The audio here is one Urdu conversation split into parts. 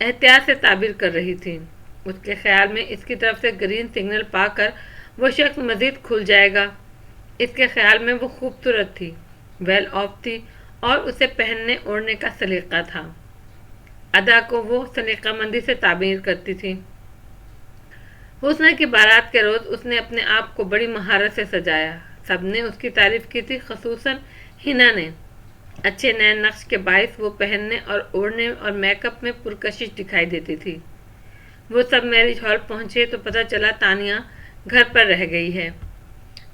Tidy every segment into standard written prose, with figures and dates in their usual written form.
احتیاط سے تعبیر کر رہی تھی۔ اس کے خیال میں اس کی طرف سے گرین سگنل پا کر وہ شخص مزید کھل جائے گا۔ اس کے خیال میں وہ خوبصورت تھی، ویل آف تھی اور اسے پہننے اوڑھنے کا سلیقہ تھا۔ ادا کو وہ سلیقہ مندی سے تعبیر کرتی تھی۔ حسنہ کی بارات کے روز اس نے اپنے آپ کو بڑی مہارت سے سجایا۔ سب نے اس کی تعریف کی تھی، خصوصاً ہنا نے۔ اچھے نئے نقش کے باعث وہ پہننے اور اوڑھنے اور میک اپ میں پرکشش دکھائی دیتی تھی۔ وہ سب میرج ہال پہنچے تو پتہ چلا تانیہ گھر پر رہ گئی ہے۔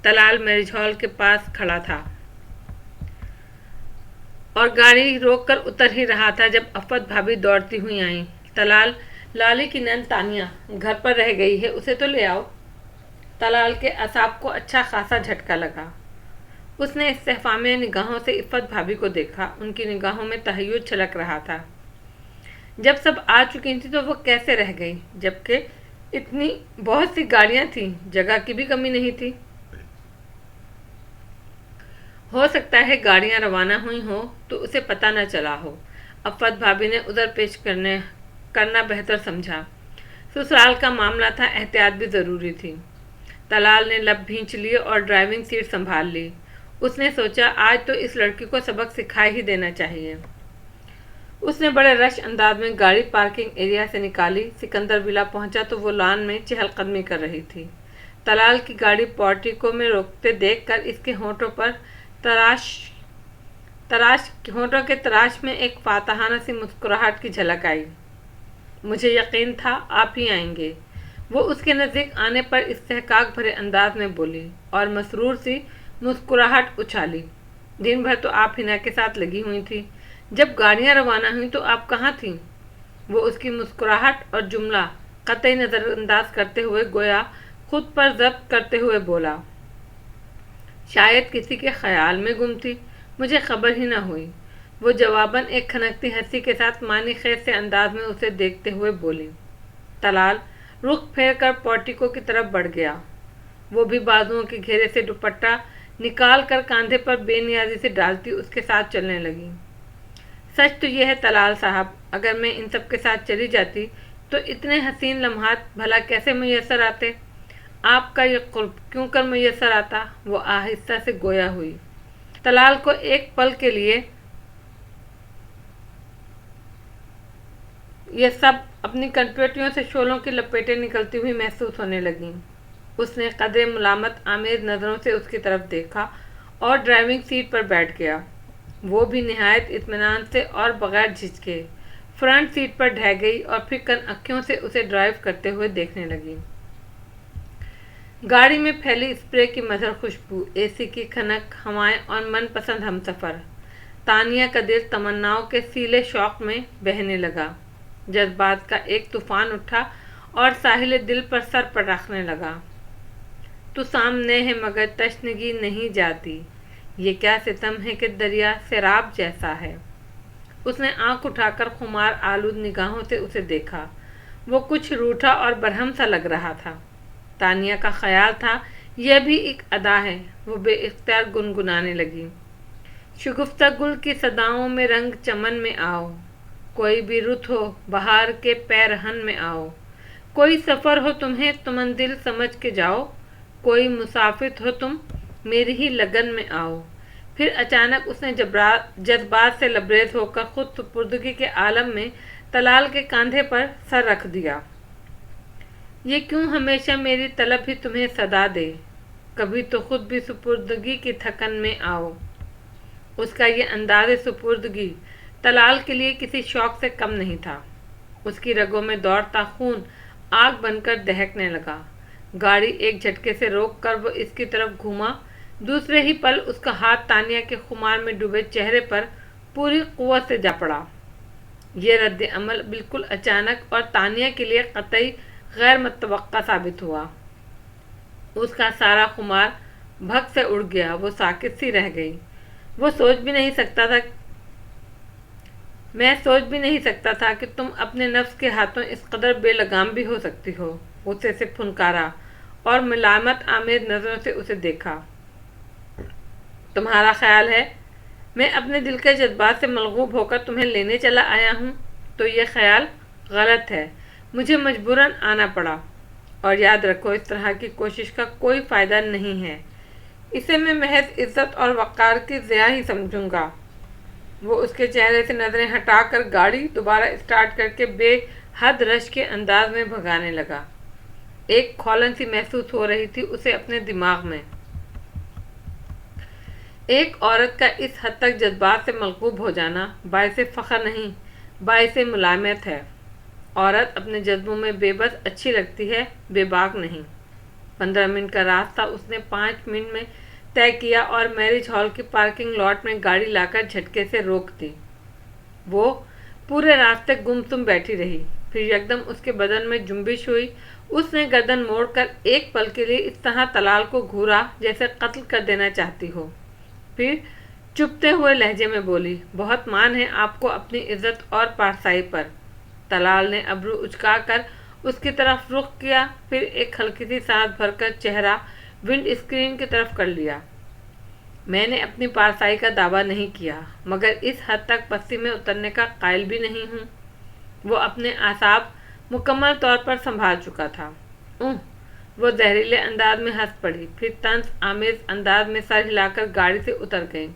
طلال میرج ہال کے پاس کھڑا تھا اور گاڑی روک کر اتر ہی رہا تھا جب افت بھابھی دوڑتی ہوئی آئیں۔ طلال، لالی کی نند تانیہ گھر پر رہ گئی ہے، اسے تو لے آؤ۔ طلال کے اعصاب کو اچھا خاصا جھٹکا لگا۔ اس نے استفہامیہ نگاہوں سے افت بھابھی کو دیکھا۔ ان کی نگاہوں میں تحیر چھلک رہا تھا۔ جب سب آ چکی تھی تو وہ کیسے رہ گئی، جبکہ اتنی بہت سی گاڑیاں تھیں، جگہ کی بھی کمی نہیں تھی۔ ہو سکتا ہے گاڑیاں روانہ ہوئی ہوں تو اسے پتہ نہ چلا ہو۔ افت بھابھی نے عذر پیش کرنا بہتر سمجھا۔ سسرال کا معاملہ تھا، احتیاط بھی ضروری تھی۔ طلال نے لب بھینچ لیے اور ڈرائیونگ سیٹ سنبھال لی۔ اس نے سوچا آج تو اس لڑکی کو سبق سکھا ہی دینا چاہیے۔ اس نے بڑے رش انداز میں گاڑی پارکنگ ایریا سے نکالی۔ سکندر ولا پہنچا تو وہ لان میں چہل قدمی کر رہی تھی۔ طلال کی گاڑی پورٹیکو میں روکتے دیکھ کر اس کے ہونٹوں کے تراش میں ایک فاتحانہ سی مسکراہٹ کی جھلک آئی۔ مجھے یقین تھا آپ ہی آئیں گے، وہ اس کے نزدیک آنے پر استحقاق بھرے انداز میں بولی اور مسرور سی مسکراہٹ اچھالی۔ دن بھر تو آپ ہنا کے ساتھ لگی ہوئی تھی، جب گاڑیاں روانہ ہوئیں تو آپ کہاں تھیں؟ وہ اس کی مسکراہٹ اور جملہ قطعی نظر انداز کرتے ہوئے گویا خود پر ضبط کرتے ہوئے بولا، شاید کسی کے خیال میں گم تھی، مجھے خبر ہی نہ ہوئی۔ وہ جواباً ایک کھنکتی ہنسی کے ساتھ معنی خیز سے انداز میں اسے دیکھتے ہوئے بولی۔ طلال رخ پھیر کر پورٹیکو کی طرف بڑھ گیا۔ وہ بھی بازوؤں کے گھیرے سے دوپٹہ نکال کر کاندھے پر بے نیازی سے ڈالتی اس کے ساتھ چلنے لگی۔ سچ تو یہ ہے طلال صاحب، اگر میں ان سب کے ساتھ چلی جاتی تو اتنے حسین لمحات بھلا کیسے میسر آتے؟ آپ کا یہ قرب کیوں کر میسر آتا؟ وہ آہستہ سے گویا ہوئی۔ طلال کو ایک پل کے لیے یہ سب اپنی کنپیوٹریوں سے شولوں کی لپیٹیں نکلتی ہوئی محسوس ہونے لگیں۔ اس نے قدرے ملامت آمیز نظروں سے اس کی طرف دیکھا اور ڈرائیونگ سیٹ پر بیٹھ گیا۔ وہ بھی نہایت اطمینان سے اور بغیر جھجکے فرنٹ سیٹ پر ڈھہ گئی اور پھر کن اکھیوں سے اسے ڈرائیو کرتے ہوئے دیکھنے لگی۔ گاڑی میں پھیلی اسپرے کی مدھر خوشبو، اے سی کی کھنک ہوائیں اور من پسند ہمسفر۔ تانیہ کا دل تمناؤں کے سیلے شوق میں بہنے لگا۔ جذبات کا ایک طوفان اٹھا اور ساحل دل پر سر پٹخنے لگا۔ تو سامنے ہے مگر تشنگی نہیں جاتی، یہ کیا ستم ہے کہ دریا سیراب جیسا ہے۔ اس نے آنکھ اٹھا کر خمار آلود نگاہوں سے اسے دیکھا۔ وہ کچھ روٹھا اور برہم سا لگ رہا تھا۔ تانیہ کا خیال تھا یہ بھی ایک ادا ہے۔ وہ بے اختیار گنگنانے لگی، شگفتہ گل کی صداؤں میں رنگ چمن میں آؤ، کوئی بھی رت ہو بہار کے پیرہن میں آؤ، کوئی سفر ہو تمہیں تو منزل سمجھ کے جاؤ، کوئی مسافر ہو تم میری ہی لگن میں آؤ۔ پھر اچانک اس نے جذبات سے لبریز ہو کر خود سپردگی کے عالم میں طلال کے کاندھے پر سر رکھ دیا۔ یہ کیوں ہمیشہ میری طلب ہی تمہیں صدا دے، کبھی تو خود بھی سپردگی کی تھکن میں آؤ۔ اس کا یہ انداز سپردگی طلال کے لیے کسی شوق سے کم نہیں تھا۔ اس کی رگوں میں دوڑتا خون آگ بن کر دہکنے لگا۔ گاڑی ایک جھٹکے سے روک کر وہ اس کی طرف گھوما۔ دوسرے ہی پل اس کا ہاتھ تانیہ کے خمار میں ڈوبے چہرے پر پوری قوت سے جا پڑا۔ یہ رد عمل بالکل اچانک اور تانیہ کے لیے قطعی غیر متوقع ثابت ہوا۔ اس کا سارا خمار بھگ سے اڑ گیا۔ وہ ساکت سی رہ گئی۔ میں سوچ بھی نہیں سکتا تھا کہ تم اپنے نفس کے ہاتھوں اس قدر بے لگام بھی ہو سکتی ہو۔ غصے سے پھنکارا اور ملامت آمیز نظروں سے اسے دیکھا۔ تمہارا خیال ہے میں اپنے دل کے جذبات سے ملغوب ہو کر تمہیں لینے چلا آیا ہوں؟ تو یہ خیال غلط ہے، مجھے مجبوراً آنا پڑا، اور یاد رکھو اس طرح کی کوشش کا کوئی فائدہ نہیں ہے، اسے میں محض عزت اور وقار کی ضیاع ہی سمجھوں گا۔ وہ اس کے چہرے سے نظریں ہٹا کر گاڑی دوبارہ اسٹارٹ کر کے بے حد رش کے انداز میں بھگانے لگا۔ ایک کھولن سی محسوس ہو رہی تھی اسے اپنے دماغ میں۔ ایک عورت کا اس حد تک جذبات سے ملغوب ہو جانا باعث فخر نہیں، باعث ملامت ہے۔ عورت اپنے جذبوں میں بے بس اچھی لگتی ہے، بے باک نہیں۔ 15 منٹ کا راستہ اس نے 5 منٹ میں طے کیا اور میرج ہال کی پارکنگ لاٹ میں گاڑی لا کر جھٹکے سے روک دی۔ وہ پورے راستے گمسم بیٹھی رہی، پھر یکدم اس کے بدن میں جنبش ہوئی۔ اس نے گردن موڑ کر ایک پل کے لیے اس طرح طلال کو گھورا جیسے قتل کر دینا چاہتی ہو، پھر چپتے ہوئے لہجے میں بولی، بہت مان ہے آپ کو اپنی عزت اور پارسائی پر۔ طلال نے ابرو اچکا کر اس کی طرف رخ کیا، پھر ایک ہلکی سی سانس بھر کر چہرہ ونڈ اسکرین کی طرف کر لیا۔ میں نے اپنی پارسائی کا دعویٰ نہیں کیا، مگر اس حد تک پستی میں اترنے کا قائل بھی نہیں ہوں۔ وہ اپنے اعصاب مکمل طور پر سنبھال چکا تھا۔ وہ زہریلے انداز میں ہنس پڑی، پھر طنز آمیز انداز میں سر ہلا کر گاڑی سے اتر گئی۔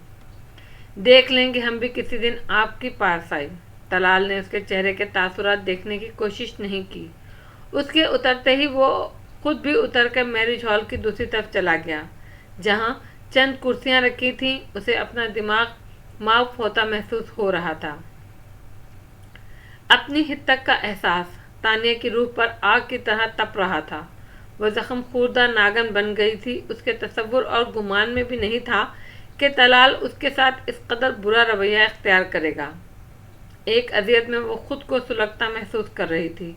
دیکھ لیں گے ہم بھی کسی دن آپ کی پارسائی۔ طلال نے اس کے چہرے کے تاثرات دیکھنے کی کوشش نہیں کی۔ اس کے اترتے ہی وہ خود بھی اتر کر میرج ہال کی دوسری طرف چلا گیا، جہاں چند کرسیاں رکھی تھیں۔ اسے اپنا دماغ معاف ہوتا محسوس ہو رہا تھا۔ اپنی ہتک کا احساس تانیہ کی روح پر آگ کی طرح تپ رہا تھا۔ وہ زخم خوردہ ناگن بن گئی تھی۔ اس کے تصور اور گمان میں بھی نہیں تھا کہ طلال اس کے ساتھ اس قدر برا رویہ اختیار کرے گا۔ ایک اذیت میں وہ خود کو سلگتا محسوس کر رہی تھی،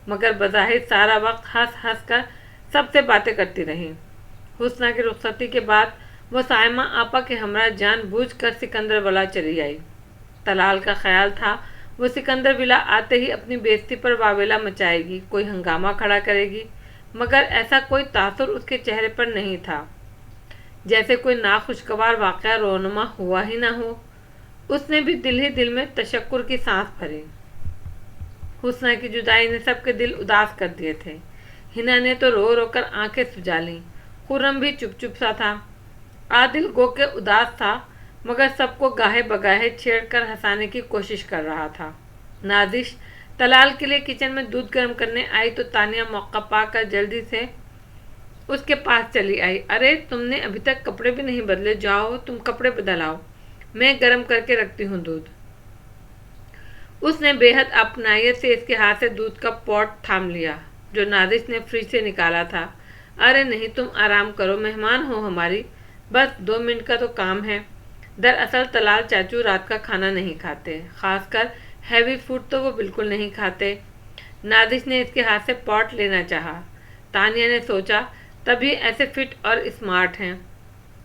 مگر بظاہر سارا وقت ہنس ہنس کر سب سے باتیں کرتی رہی۔ حسنہ کی رخصتی کے بعد وہ سائمہ آپا کے ہمراہ جان بوجھ کر سکندر ولا چلی آئی۔ طلال کا خیال تھا وہ سکندر ولا آتے ہی اپنی بےزتی پر واویلا مچائے گی، کوئی ہنگامہ کھڑا کرے گی، مگر ایسا کوئی تاثر اس کے چہرے پر نہیں تھا، جیسے کوئی ناخوشگوار واقعہ رونما ہوا ہی نہ ہو۔ اس نے بھی دل ہی دل میں تشکر کی سانس بھری۔ حسنہ کی جدائی نے سب کے دل اداس کر دیے تھے۔ ہنا نے تو رو رو کر آنکھیں سجا لیں۔ خرم بھی چپ چپ سا تھا۔ عادل گو کے اداس تھا، مگر سب کو گاہے بگاہے چھیڑ کر ہنسانے کی کوشش کر رہا تھا۔ نازش طلال کے لیے کچن میں دودھ گرم کرنے آئی تو تانیہ موقع پا کر جلدی سے اس کے پاس چلی آئی۔ ارے تم نے ابھی تک کپڑے بھی نہیں بدلے، جاؤ تم کپڑے بدل آؤ، میں گرم کر کے رکھتی ہوں دودھ۔ اس نے بے حد اپنائیت سے اس کے ہاتھ سے دودھ کا پاٹ تھام لیا جو نازش نے فریج سے نکالا تھا۔ ارے نہیں، تم آرام کرو، مہمان ہو ہماری، بس 2 منٹ کا تو کام ہے۔ دراصل طلال چاچو رات کا کھانا نہیں کھاتے، خاص کر ہیوی فوڈ تو وہ بالکل نہیں کھاتے۔ نازش نے اس کے ہاتھ سے پاٹ لینا چاہا۔ تانیہ نے سوچا تبھی ایسے فٹ اور اسمارٹ ہیں۔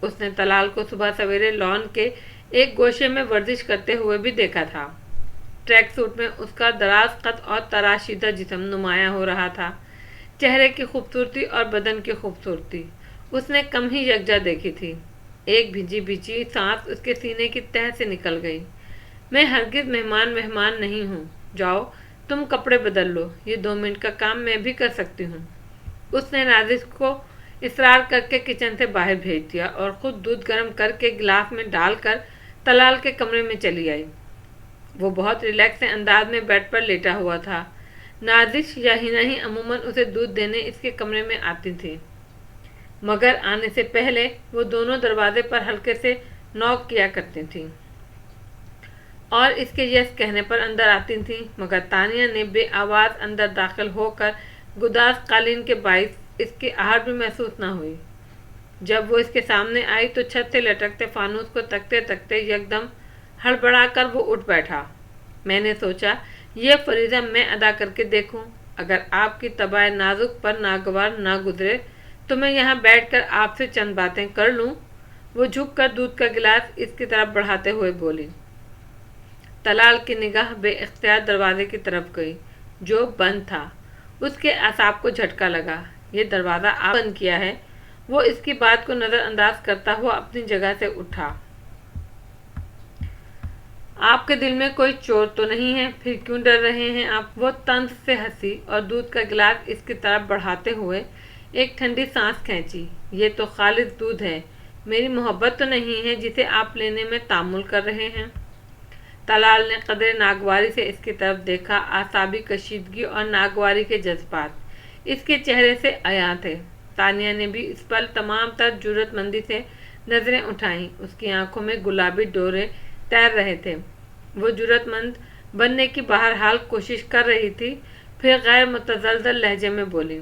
اس نے طلال کو صبح سویرے لان کے ایک گوشے میں ورزش کرتے ہوئے بھی دیکھا تھا۔ ٹریک سوٹ میں اس کا دراز قد اور تراشیدہ جسم نمایاں ہو رہا تھا۔ چہرے کی خوبصورتی اور بدن کی خوبصورتی اس نے کم ہی یکجا دیکھی تھی۔ ایک بھیجی بھیجی سانس اس کے سینے کی تہہ سے نکل گئی۔ میں ہرگز مہمان نہیں ہوں، جاؤ تم کپڑے بدل لو، یہ 2 منٹ کا کام میں بھی کر سکتی ہوں۔ اس نے نازش کو اصرار کر کے کچن سے باہر بھیج دیا اور خود دودھ گرم کر کے گلاس میں ڈال کر طلال کے کمرے میں چلی آئی۔ وہ بہت ریلیکس انداز میں بیڈ پر لیٹا ہوا تھا۔ نازش یا ہنا ہی عموماً اسے دودھ دینے اس کے کمرے میں آتی تھی، مگر آنے سے پہلے وہ دونوں دروازے پر ہلکے سے نوک کیا کرتی تھیں اور اس کے یس کہنے پر اندر آتی تھیں، مگر تانیہ نے بے آواز اندر داخل ہو کر گداز قالین کے باعث اس کی آہٹ بھی محسوس نہ ہوئی۔ جب وہ اس کے سامنے آئی تو چھت سے لٹکتے فانوس کو تکتے تکتے یکدم ہڑبڑا کر وہ اٹھ بیٹھا۔ میں نے سوچا یہ فریضہ میں ادا کر کے دیکھوں، اگر آپ کی طبع نازک پر ناگوار نہ گزرے تو میں یہاں بیٹھ کر آپ سے چند باتیں کر لوں۔ وہ جھک کر دودھ کا گلاس اس کی طرف بڑھاتے ہوئے بولی۔ طلال کی نگاہ بے اختیار دروازے کی طرف گئی جو بند تھا۔ اس کے اعصاب کو جھٹکا لگا۔ یہ دروازہ آپ بند کیا ہے؟ وہ اس کی بات کو نظر انداز کرتا ہوا اپنی جگہ سے اٹھا۔ آپ کے دل میں کوئی چور تو نہیں ہے؟ پھر کیوں ڈر رہے ہیں آپ؟ وہ طنز سے ہنسی اور دودھ کا گلاس اس کی طرف بڑھاتے ہوئے ایک ٹھنڈی سانس کھینچی۔ یہ تو خالص دودھ ہے، میری محبت تو نہیں ہے جسے آپ لینے میں تعامل کر رہے ہیں۔ طلال نے قدرے ناگواری سے اس کی طرف دیکھا۔ اعصابی کشیدگی اور ناگواری کے جذبات اس کے چہرے سے عیاں تھے۔ تانیہ نے بھی اس پر تمام تر جرأت مندی سے نظریں اٹھائیں۔ اس کی آنکھوں میں گلابی ڈورے تیر رہے تھے۔ وہ جرأت مند بننے کی بہرحال کوشش کر رہی تھی۔ پھر غیر متزلزل لہجے میں بولی،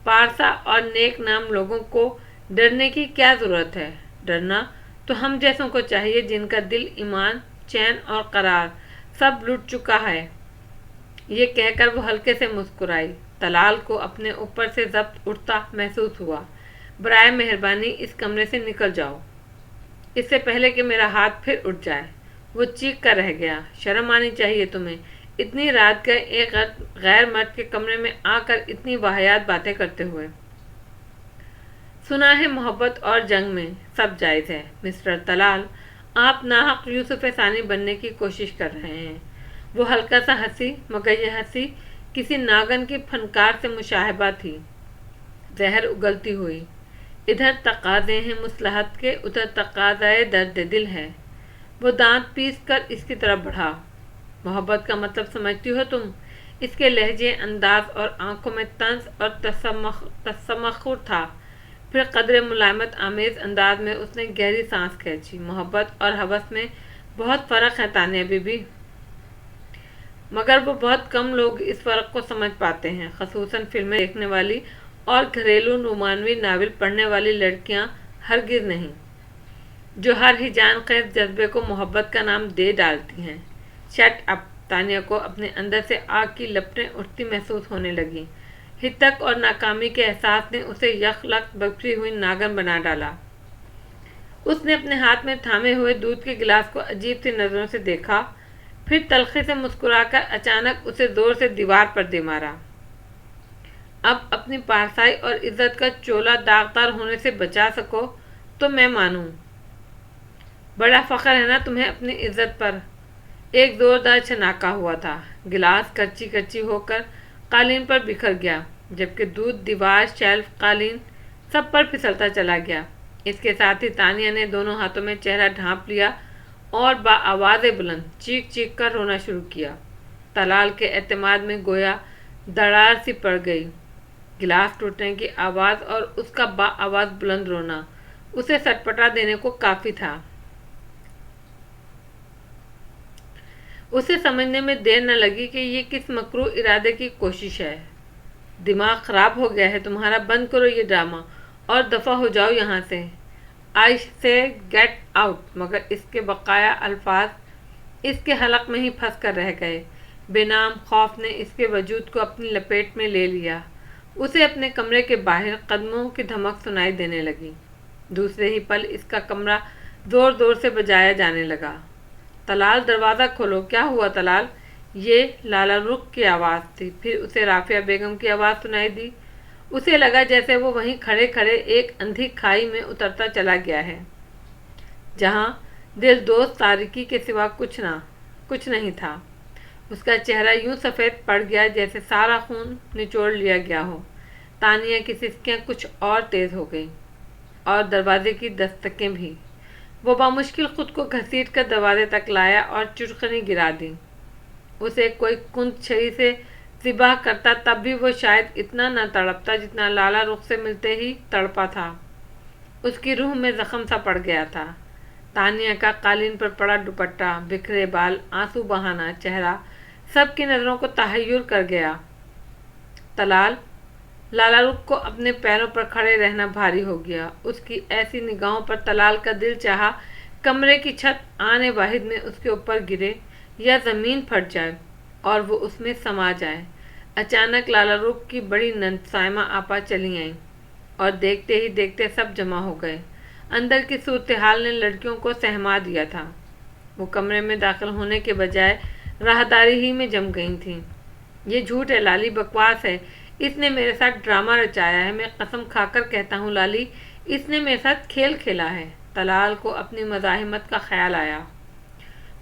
پارسا اور نیک نام لوگوں کو ڈرنے کی کیا ضرورت ہے؟ ڈرنا تو ہم جیسوں کو چاہیے جن کا دل، ایمان، چین اور قرار سب لٹ چکا ہے۔ یہ کہہ کر وہ ہلکے سے مسکرائی۔ طلال کو اپنے اوپر سے ضبط اٹھتا محسوس ہوا۔ برائے مہربانی اس کمرے سے نکل جاؤ، اس سے پہلے کہ میرا ہاتھ پھر اٹھ جائے۔ وہ چیخ کر رہ گیا، شرم آنی چاہیے تمہیں، اتنی رات گئے ایک غیر مرد کے کمرے میں آ کر اتنی واہیات باتیں کرتے ہوئے۔ سنا ہے محبت اور جنگ میں سب جائز ہے۔ مسٹر طلال، آپ ناحق یوسف ثانی بننے کی کوشش کر رہے ہیں۔ وہ ہلکا سا ہنسی، مگر یہ ہنسی کسی ناگن کی پھنکار سے مشابہ تھی، زہر اگلتی ہوئی۔ ادھر تقاضے ہیں مصلحت کے، ادھر تقاضائے درد دل ہے۔ وہ دانت پیس کر اس کی طرف بڑھا۔ محبت کا مطلب سمجھتی ہو تم؟ اس کے لہجے، انداز اور آنکھوں میں طنز اور تسمخر تھا۔ پھر قدرے ملائمت آمیز انداز میں اس نے گہری سانس کھینچی۔ محبت اور ہوس میں بہت فرق ہے تانیہ بی بی، مگر وہ بہت کم لوگ اس فرق کو سمجھ پاتے ہیں، خصوصاً فلمیں دیکھنے والی اور گھریلو رومانوی ناول پڑھنے والی لڑکیاں ہرگز نہیں، جو ہر ہی جان خیز جذبے کو محبت کا نام دے ڈالتی ہیں۔ Shut up! تانیہ کو اپنے اندر سے آگ کی لپٹیں اٹھتی محسوس ہونے لگیں۔ ہتک اور ناکامی کے احساس نے اسے یک لخت بکھری ہوئی ناگن بنا ڈالا۔ اس نے اپنے ہاتھ میں تھامے ہوئے دودھ کے گلاس کو عجیب سی نظروں سے دیکھا، پھر تلخی سے مسکرا کر اچانک اسے زور سے دیوار پر دے مارا۔ اب اپنی پارسائی اور عزت کا چولا داغدار ہونے سے بچا سکو تو میں مانوں۔ بڑا فخر ہے نا تمہیں اپنی عزت پر؟ ایک زوردار چھناکا ہوا تھا۔ گلاس کرچی کرچی ہو کر قالین پر بکھر گیا، جبکہ دودھ، دیوار، شیلف، قالین سب پر پھسلتا چلا گیا۔ اس کے ساتھ ہی تانیہ نے دونوں ہاتھوں میں چہرہ ڈھانپ لیا اور بآواز بلند چیخ چیخ کر رونا شروع کیا۔ طلال کے اعتماد میں گویا دراڑ سی پڑ گئی۔ گلاس ٹوٹنے کی آواز اور اس کا بآواز بلند رونا اسے سٹپٹا دینے کو کافی تھا۔ اسے سمجھنے میں دیر نہ لگی کہ یہ کس مکروہ ارادے کی کوشش ہے۔ دماغ خراب ہو گیا ہے تمہارا، بند کرو یہ ڈرامہ اور دفع ہو جاؤ یہاں سے۔ آئی سے گیٹ آؤٹ، مگر اس کے بقایا الفاظ اس کے حلق میں ہی پھنس کر رہ گئے۔ بے نام خوف نے اس کے وجود کو اپنی لپیٹ میں لے لیا۔ اسے اپنے کمرے کے باہر قدموں کی دھمک سنائی دینے لگی۔ دوسرے ہی پل اس کا کمرہ زور زور سے بجایا جانے لگا۔ طلال، دروازہ کھولو! کیا ہوا طلال؟ یہ لالا رخ کی آواز تھی۔ پھر اسے رافعہ بیگم کی آواز سنائی دی۔ اسے لگا جیسے وہ وہیں کھڑے کھڑے ایک اندھی کھائی میں اترتا چلا گیا ہے، جہاں دل دوست تاریکی کے سوا کچھ نہیں تھا۔ اس کا چہرہ یوں سفید پڑ گیا جیسے سارا خون نچوڑ لیا گیا ہو۔ تانیہ کی سسکیاں کچھ اور تیز ہو گئیں اور دروازے کی دستکیں بھی۔ وہ بامشکل خود کو گھسیٹ کر دروازے تک لایا اور چٹکنی گرا دی۔ اسے کوئی کند چھری سے ذبح کرتا تب بھی وہ شاید اتنا نہ تڑپتا جتنا لالا رخ سے ملتے ہی تڑپا تھا۔ اس کی روح میں زخم سا پڑ گیا تھا۔ تانیہ کا قالین پر پڑا دوپٹہ، بکھرے بال، آنسو بہانا چہرہ سب کی نظروں کو تحیر کر گیا۔ طلال! لالا رخ کو اپنے پیروں پر کھڑے رہنا بھاری ہو گیا۔ اس کی ایسی نگاہوں پر طلال کا دل چاہا کمرے کی چھت آنے واحد میں اس کے اوپر گرے یا زمین پھٹ جائے اور وہ اس میں سما جائے۔ اچانک لالا رخ کی بڑی نند سائمہ آپا چلی آئیں اور دیکھتے ہی دیکھتے سب جمع ہو گئے۔ اندر کی صورتحال نے لڑکیوں کو سہما دیا تھا۔ وہ کمرے میں داخل ہونے کے بجائے راہداری ہی میں جم گئی تھیں۔ یہ جھوٹ ہے لالی، بکواس ہے، اس نے میرے ساتھ ڈرامہ رچایا ہے۔ میں قسم کھا کر کہتا ہوں لالی، اس نے میرے ساتھ کھیل کھیلا ہے۔ طلال کو اپنی مزاحمت کا خیال آیا۔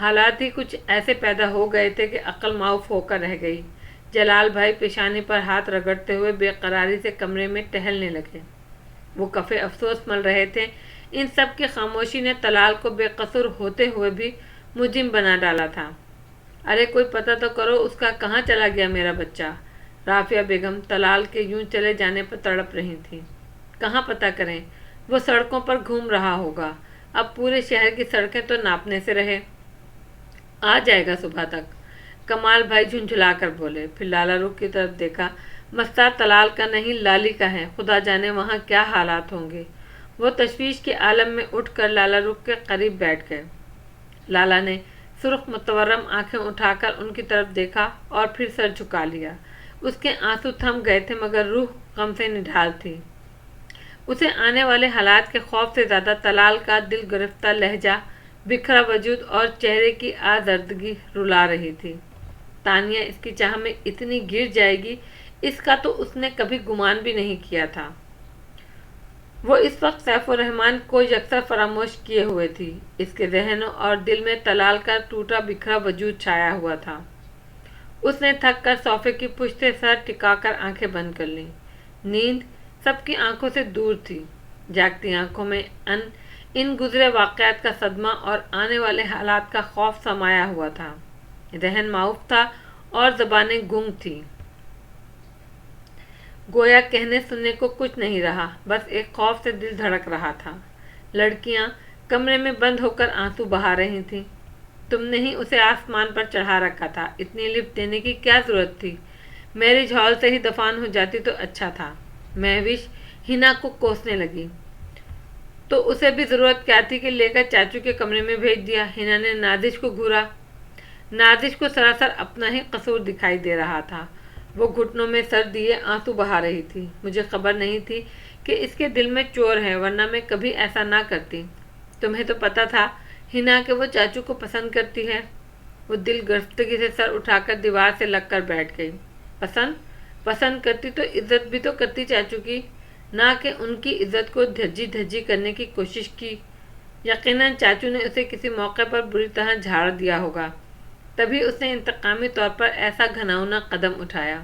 حالات ہی کچھ ایسے پیدا ہو گئے تھے کہ عقل معاف ہو کر رہ گئی۔ جلال بھائی پیشانی پر ہاتھ رگڑتے ہوئے بے قراری سے کمرے میں ٹہلنے لگے۔ وہ کفِ افسوس مل رہے تھے۔ ان سب کی خاموشی نے طلال کو بے قصور ہوتے ہوئے بھی مجرم بنا ڈالا تھا۔ ارے کوئی پتہ تو کرو اس کا کہاں چلا گیا میرا بچہ؟ رافعہ بیگم طلال کے یوں چلے جانے پر تڑپ رہی تھیں۔ کہاں پتہ کریں؟ وہ سڑکوں پر گھوم رہا ہوگا۔ اب پورے شہر کی سڑکیں تو ناپنے سے رہے۔ آ جائے گا صبح تک۔ کمال بھائی جھنجھلا کر بولے، پھر لالا رخ کی طرف دیکھا۔ مسئلہ طلال کا نہیں لالی کا ہے، خدا جانے وہاں کیا حالات ہوں گے۔ وہ تشویش کے عالم میں اٹھ کر لالا رخ کے قریب بیٹھ گئے۔ لالا نے سرخ متورم آنکھیں اٹھا کر ان کی طرف دیکھا اور پھر سر جھکا لیا۔ اس کے آنسو تھم گئے تھے مگر روح غم سے نڈھال تھی۔ اسے آنے والے حالات کے خوف سے زیادہ طلال کا دل گرفتہ لہجہ، بکھرا وجود اور چہرے کی آزردگی رلا رہی تھی۔ تانیہ اس کی چاہ میں اتنی گر جائے گی، اس کا تو اس نے کبھی گمان بھی نہیں کیا تھا۔ وہ اس وقت سیف الرحمن کو یکسر فراموش کیے ہوئے تھی۔ اس کے ذہن اور دل میں طلال کا ٹوٹا بکھرا وجود چھایا ہوا تھا۔ اس نے تھک کر صوفے کی پشت سے سر ٹکا کر آنکھیں بند کر لیں۔ نیند سب کی آنکھوں سے دور تھی۔ جاگتی آنکھوں میں ان گزرے واقعات کا صدمہ اور آنے والے حالات کا خوف سمایا ہوا تھا۔ ذہن معاف تھا اور زبانیں گنگ تھیں۔ گویا کہنے سننے کو کچھ نہیں رہا، بس ایک خوف سے دل دھڑک رہا تھا۔ لڑکیاں کمرے میں بند ہو کر آنسو بہا رہی تھیں۔ تم نے ہی اسے آسمان پر چڑھا رکھا تھا، اتنی لفٹ دینے کی کیا ضرورت تھی؟ میری جھول سے ہی دفان ہو جاتی تو اچھا تھا۔ مہوش ہنا کو کوسنے لگی۔ تو اسے بھی ضرورت کیا تھی کہ لے کر چاچو کے کمرے میں بھیج دیا؟ ہنا نے نازش کو گھورا۔ نازش کو سراسر اپنا ہی قصور دکھائی دے رہا تھا۔ وہ گھٹنوں میں سر دیے آنسو بہا رہی تھی۔ مجھے خبر نہیں تھی کہ اس کے دل میں چور ہے، ورنہ میں کبھی ایسا نہ کرتی۔ تمہیں تو پتا تھا ہنا کہ وہ چاچو کو پسند کرتی ہے۔ وہ دل گرفتگی سے سر اٹھا کر دیوار سے لگ کر بیٹھ گئی۔ پسند کرتی تو عزت بھی تو کرتی چاچو کی، نہ کہ ان کی عزت کو دھجی دھجی کرنے کی کوشش کی۔ یقیناً چاچو نے اسے کسی موقع پر بری طرح جھاڑ دیا ہوگا، تبھی اس نے انتقامی طور پر ایسا گھناؤنا قدم اٹھایا۔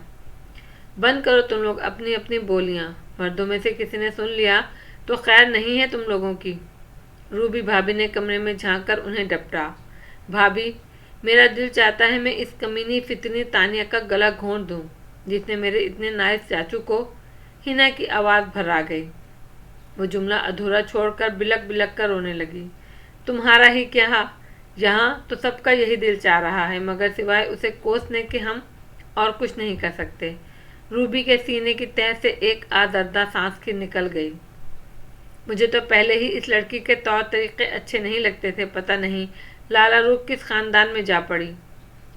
بند کرو تم لوگ اپنی اپنی بولیاں، مردوں میں سے کسی نے سن لیا تو خیر نہیں ہے تم لوگوں کی۔ روبی بھابھی نے کمرے میں جھانک کر انہیں ڈپٹا۔ بھابھی، میرا دل چاہتا ہے میں اس کمینی فتنی تانیہ کا گلا گھونٹ دوں، جس نے میرے اتنے نائس چاچو کو۔ ہنا کی آواز بھرا گئی۔ وہ جملہ ادھورا چھوڑ کر بلک بلک کر رونے لگی۔ تمہارا ہی کیا، یہاں تو سب کا یہی دل چاہ رہا ہے، مگر سوائے اسے کوسنے کے ہم اور کچھ نہیں کر سکتے۔ روبی کے سینے کی تہہ سے ایک آزردہ سانس کی نکل گئی۔ مجھے تو پہلے ہی اس لڑکی کے طور طریقے اچھے نہیں لگتے تھے، پتہ نہیں لالا روح کس خاندان میں جا پڑی۔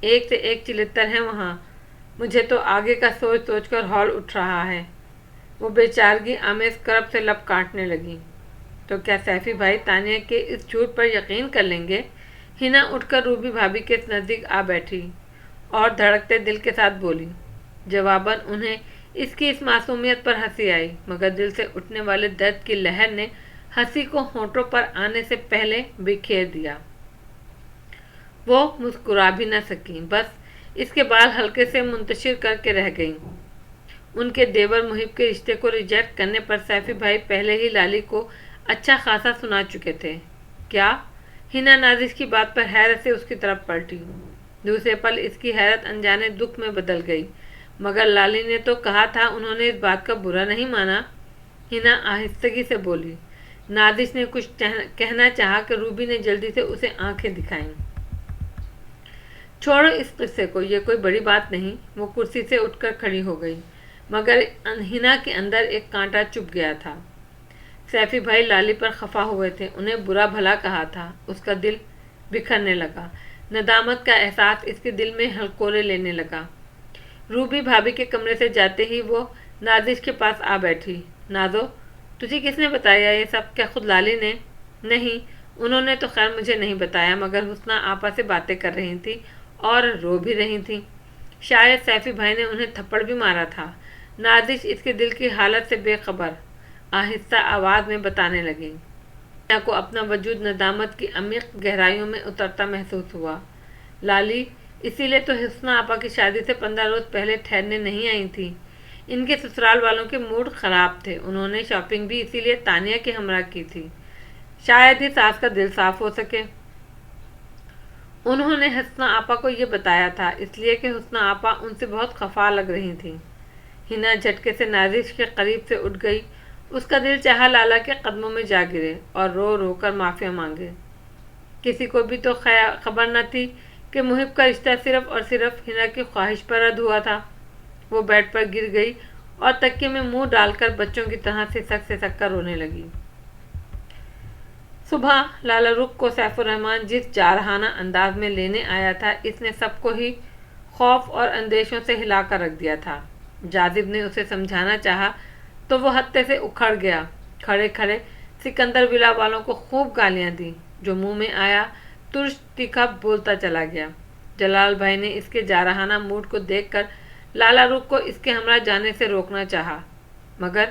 ایک سے ایک چلتر ہیں وہاں۔ مجھے تو آگے کا سوچ سوچ کر ہول اٹھ رہا ہے۔ وہ بیچارگی آمیز کرب سے لب کاٹنے لگی۔ تو کیا سیفی بھائی تانیہ کے اس جھوٹ پر یقین کر لیں گے؟ ہنا اٹھ کر روبی بھابھی کے نزدیک آ بیٹھی اور دھڑکتے دل کے ساتھ بولی۔ جواباً انہیں اس کی اس معصومیت پر ہنسی آئی، مگر دل سے اٹھنے والے درد کی لہر نے ہنسی کو ہونٹوں پر آنے سے پہلے بکھیر دیا۔ وہ مسکرا بھی نہ سکیں، بس اس کے بال ہلکے سے منتشر کر کے رہ گئیں۔ ان کے دیور محب کے رشتے کو ریجیکٹ کرنے پر سیفی بھائی پہلے ہی لالی کو اچھا خاصا سنا چکے تھے۔ کیا؟ ہنا نازش کی بات پر حیرت سے اس کی طرف پلٹی۔ دوسرے پل اس کی حیرت انجانے دکھ میں بدل گئی۔ مگر لالی نے تو کہا تھا انہوں نے اس بات کا برا نہیں مانا۔ ہنا آہستگی سے بولی۔ نازش نے کچھ کہنا چاہا کہ روبی نے جلدی سے اسے آنکھیں دکھائیں۔ چھوڑو اس قصے کو، یہ کوئی بڑی بات نہیں۔ وہ کرسی سے اٹھ کر کھڑی ہو گئی، مگر ہنا کے اندر ایک کانٹا چبھ گیا تھا۔ سیفی بھائی لالی پر خفا ہوئے تھے، انہیں برا بھلا کہا تھا۔ اس کا دل بکھرنے لگا۔ ندامت کا احساس اس کے دل میں ہلکورے لینے لگا۔ روبی بھابھی کے کمرے سے جاتے ہی وہ نازش کے پاس آ بیٹھی۔ نازو، تجھے کس نے بتایا یہ سب؟ کیا خود لالی نے؟ نہیں، انہوں نے تو خیر مجھے نہیں بتایا، مگر حسنہ آپا سے باتیں کر رہی تھی اور رو بھی رہی تھی۔ شاید سیفی بھائی نے انہیں تھپڑ بھی مارا تھا۔ نازش اس کے دل کی حالت سے بے خبر آہستہ آواز میں بتانے لگی۔ کو اپنا وجود ندامت کی عمیق گہرائیوں میں اترتا محسوس ہوا۔ لالی اسی لیے تو حسنہ آپا کی شادی سے 15 روز پہلے ٹھہرنے نہیں آئی تھی۔ ان کے سسرال والوں کے موڈ خراب تھے، انہوں نے شاپنگ بھی اسی لیے تانیہ کے ہمراہ کی تھی، شاید ہی ساس کا دل صاف ہو سکے۔ انہوں نے حسنہ آپا کو یہ بتایا تھا اس لیے کہ حسنہ آپا ان سے بہت خفا لگ رہی تھیں۔ ہنا جھٹکے سے نازش کے قریب سے اٹھ گئی، اس کا دل چاہا لالا کے قدموں میں جا گرے اور رو رو کر معافی مانگے۔ کسی کو بھی تو خبر نہ تھی کہ محب کا رشتہ صرف اور صرف ہنا کی خواہش پر رد ہوا تھا۔ وہ بیڈ پر گر گئی اور تکیے میں منہ ڈال کر بچوں کی طرح سسک کر رونے لگی۔ صبح لالا رخ کو سیف الرحمن جس جارحانہ انداز میں لینے آیا تھا، اس نے سب کو ہی خوف اور اندیشوں سے ہلا کر رکھ دیا تھا۔ جاذب نے اسے سمجھانا چاہا تو وہ ہتے سے اکھڑ گیا، کھڑے کھڑے سکندر ولا والوں کو خوب گالیاں دیں، جو منہ میں آیا ترش تیکھا بولتا چلا گیا۔ جلال بھائی نے اس کے جارحانہ موڈ کو دیکھ کر لالا رخ کو اس کے ہمراہ جانے سے روکنا چاہا، مگر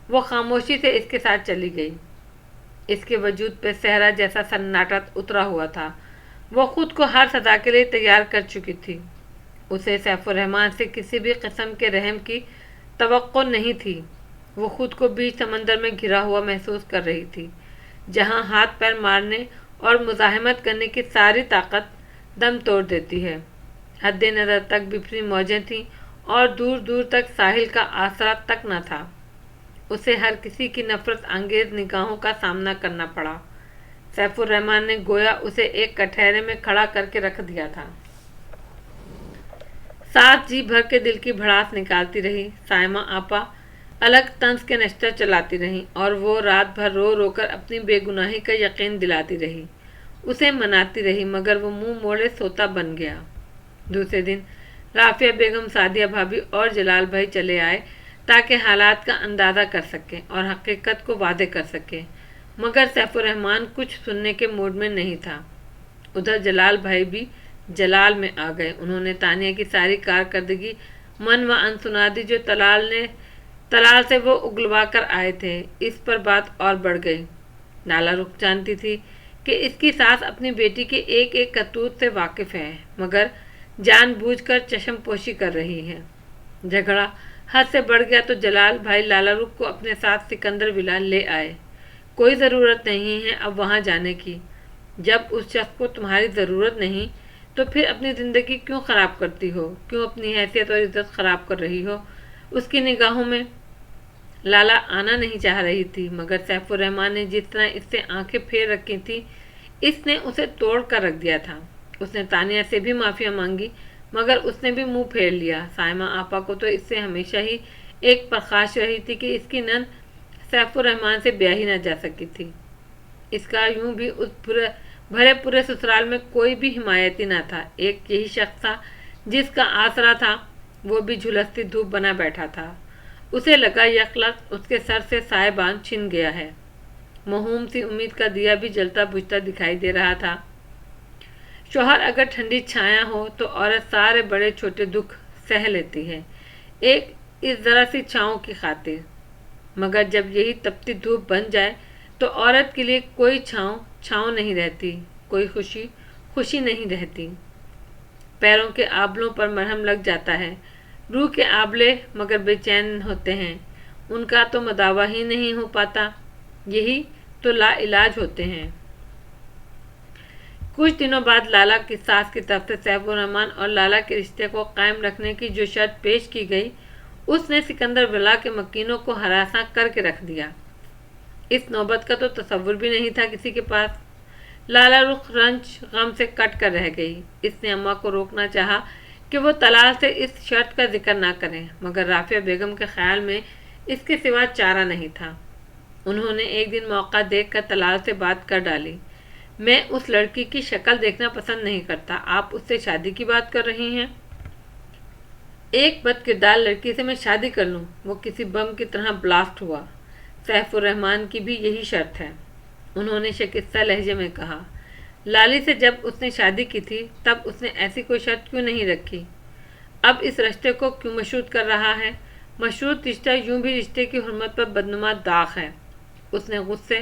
وہ خاموشی سے اس کے ساتھ چلی گئی۔ اس کے وجود پہ صحرا جیسا سناٹا اترا ہوا تھا، وہ خود کو ہر سزا کے لیے تیار کر چکی تھی۔ اسے سیف الرحمن سے کسی بھی قسم کے رحم کی توقع نہیں تھی۔ وہ خود کو بیچ سمندر میں گھرا ہوا محسوس کر رہی تھی، جہاں ہاتھ پیر مارنے اور مزاحمت کرنے کی ساری طاقت دم توڑ دیتی ہے۔ حد نظر تک بفری موجیں تھیں اور دور دور تک ساحل کا آسرا تک نہ تھا۔ اسے ہر کسی کی نفرت انگیز نگاہوں کا سامنا کرنا پڑا۔ سیف الرحمن نے گویا اسے ایک کٹہرے میں کھڑا کر کے رکھ دیا تھا۔ ساتھ جی بھر کے دل کی بھڑاس نکالتی رہی۔ سائمہ آپا الگ طنز کے نشتر چلاتی رہیں اور وہ رات بھر رو رو کر اپنی بے گناہی کا یقین دلاتی رہی، اسے مناتی رہی، مگر وہ منہ موڑے سوتا بن گیا۔ دوسرے دن رافعہ بیگم، سعدیہ بھابی اور جلال بھائی چلے آئے تاکہ حالات کا اندازہ کر سکیں اور حقیقت کو واضح کر سکیں، مگر سیف الرحمن کچھ سننے کے موڈ میں نہیں تھا۔ ادھر جلال بھائی بھی جلال میں آ گئے۔ انہوں نے تانیہ کی ساری کارکردگی من و ان سنا دی جو تلال سے وہ اگلوا کر آئے تھے۔ اس پر بات اور بڑھ گئی۔ لالا رخ جانتی تھی کہ اس کی ساس اپنی بیٹی کے ایک ایک کرتوت سے واقف ہے، مگر جان بوجھ کر چشم پوشی کر رہی ہے۔ جھگڑا حد سے بڑھ گیا تو جلال بھائی لالا رخ کو اپنے ساتھ سکندر ولا لے آئے۔ کوئی ضرورت نہیں ہے اب وہاں جانے کی۔ جب اس شخص کو تمہاری ضرورت نہیں تو پھر اپنی زندگی کیوں خراب کرتی ہو، کیوں اپنی حیثیت اور عزت خراب کر رہی ہو؟ اس کی نگاہوں میں لالا آنا نہیں چاہ رہی تھی، مگر سیف الرحمن نے جس طرح اس سے آنکھیں پھیر رکھی تھی، اس نے اسے توڑ کر رکھ دیا تھا۔ اس نے تانیہ سے بھی معافیاں مانگی، مگر اس نے بھی منہ پھیر لیا۔ سائمہ آپا کو تو اس سے ہمیشہ ہی ایک پرخاش رہی تھی کہ اس کی نند سیف الرحمن سے بیاہی نہ جا سکی تھی۔ اس کا یوں بھی اس بھرے پورے سسرال میں کوئی بھی حمایتی نہ تھا۔ ایک یہی شخص تھا جس کا آسرا تھا، وہ بھی جھلستی دھوپ بنا بیٹھا تھا۔ اسے لگا یک لخت اس کے سر سے سائبان چھن گیا ہے۔ موہوم سی امید کا دیا بھی جلتا بجھتا دکھائی دے رہا تھا۔ شوہر اگر ٹھنڈی چھایا ہو تو عورت سارے بڑے چھوٹے دکھ سہ لیتی ہے، ایک اس ذرا سی چھاؤں کی خاطر، مگر جب یہی تپتی دھوپ بن جائے تو عورت کے لیے کوئی چھاؤں نہیں رہتی، کوئی خوشی نہیں رہتی۔ پیروں کے آبلوں پر مرہم لگ جاتا ہے، روح کے آبلے مگر بے چین ہوتے ہیں، ان کا تو مداوع ہی نہیں ہو پاتا، یہی تو لا علاج ہوتے ہیں۔ کچھ دنوں بعد لالا کی ساس کی طرف سے سیف الرحمن اور لالا کے رشتے کو قائم رکھنے کی جو شرط پیش کی گئی، اس نے سکندر ولا کے مکینوں کو ہراساں کر کے رکھ دیا۔ اس نوبت کا تو تصور بھی نہیں تھا کسی کے پاس۔ لالا رخ رنج غم سے کٹ کر رہ گئی۔ اس نے اماں کو روکنا چاہا کہ وہ طلال سے اس شرط کا ذکر نہ کریں، مگر رافعہ بیگم کے خیال میں اس کے سوا چارہ نہیں تھا۔ انہوں نے ایک دن موقع دیکھ کر طلال سے بات کر ڈالی، میں اس لڑکی کی شکل دیکھنا پسند نہیں کرتا، آپ اس سے شادی کی بات کر رہی ہیں؟ ایک بد کردار لڑکی سے میں شادی کر لوں؟ وہ کسی بم کی طرح بلاسٹ ہوا۔ سیف الرحمن کی بھی یہی شرط ہے، انہوں نے شکستہ لہجے میں کہا۔ لالی سے جب اس نے شادی کی تھی تب اس نے ایسی کوئی شرط کیوں نہیں رکھی؟ اب اس رشتے کو کیوں مشروط کر رہا ہے؟ مشروط رشتہ یوں بھی رشتے کی حرمت پر بدنما داغ ہے۔ اس نے غصے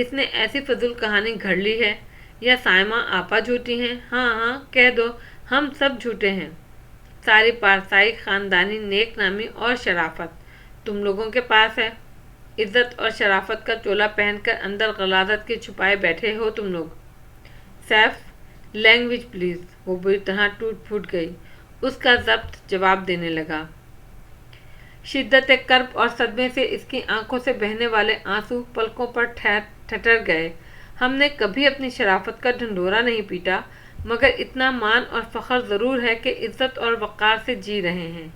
اس نے ایسی فضول کہانی گھڑ لی ہے، یا سائمہ آپا جھوٹی ہیں؟ ہاں ہاں کہہ دو، ہم سب جھوٹے ہیں۔ ساری پارسائی خاندانی نیک نامی اور شرافت تم لوگوں کے پاس ہے۔ عزت اور شرافت کا چولا پہن کر اندر غلاظت کے چھپائے بیٹھے ہو تم لوگ۔ Safe, language please. وہ بری طرح ٹوٹ پھوٹ گئی۔ اس کا ضبط جواب دینے لگا۔ شدت کرب اور صدمے سے اس کی آنکھوں سے بہنے والے آنسو پلکوں پر ٹھٹر گئے۔ ہم نے کبھی اپنی شرافت کا ڈھنڈورا نہیں پیٹا، مگر اتنا مان اور فخر ضرور ہے کہ عزت اور وقار سے جی رہے ہیں۔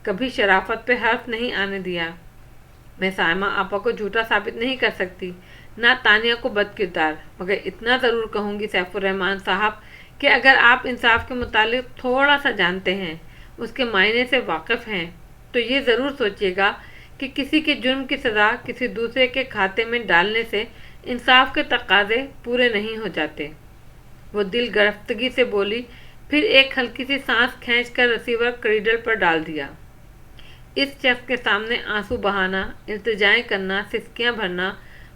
کبھی شرافت پہ حرف نہیں آنے دیا۔ میں سائمہ آپا کو جھوٹا ثابت نہیں کر سکتی، نہ تانیہ کو بد کردار، مگر اتنا ضرور کہوں گی سیف الرحمن صاحب کہ اگر آپ انصاف کے متعلق تھوڑا سا جانتے ہیں، اس کے معنی سے واقف ہیں، تو یہ ضرور سوچیے گا کہ کسی کے جرم کی سزا کسی دوسرے کے کھاتے میں ڈالنے سے انصاف کے تقاضے پورے نہیں ہو جاتے۔ وہ دل گرفتگی سے بولی، پھر ایک ہلکی سی سانس کھینچ کر ریسیور کریڈل پر ڈال دیا۔ اس شخص کے سامنے آنسو بہانا، التجائیں کرنا، سسکیاں بھرنا،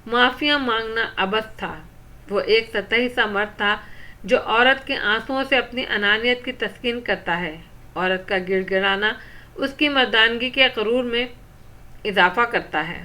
معافیاں مانگنا عبث تھا۔ وہ ایک سطحی سا مرد تھا جو عورت کے آنسوؤں سے اپنی انانیت کی تسکین کرتا ہے۔ عورت کا گڑ گڑانا اس کی مردانگی کے غرور میں اضافہ کرتا ہے۔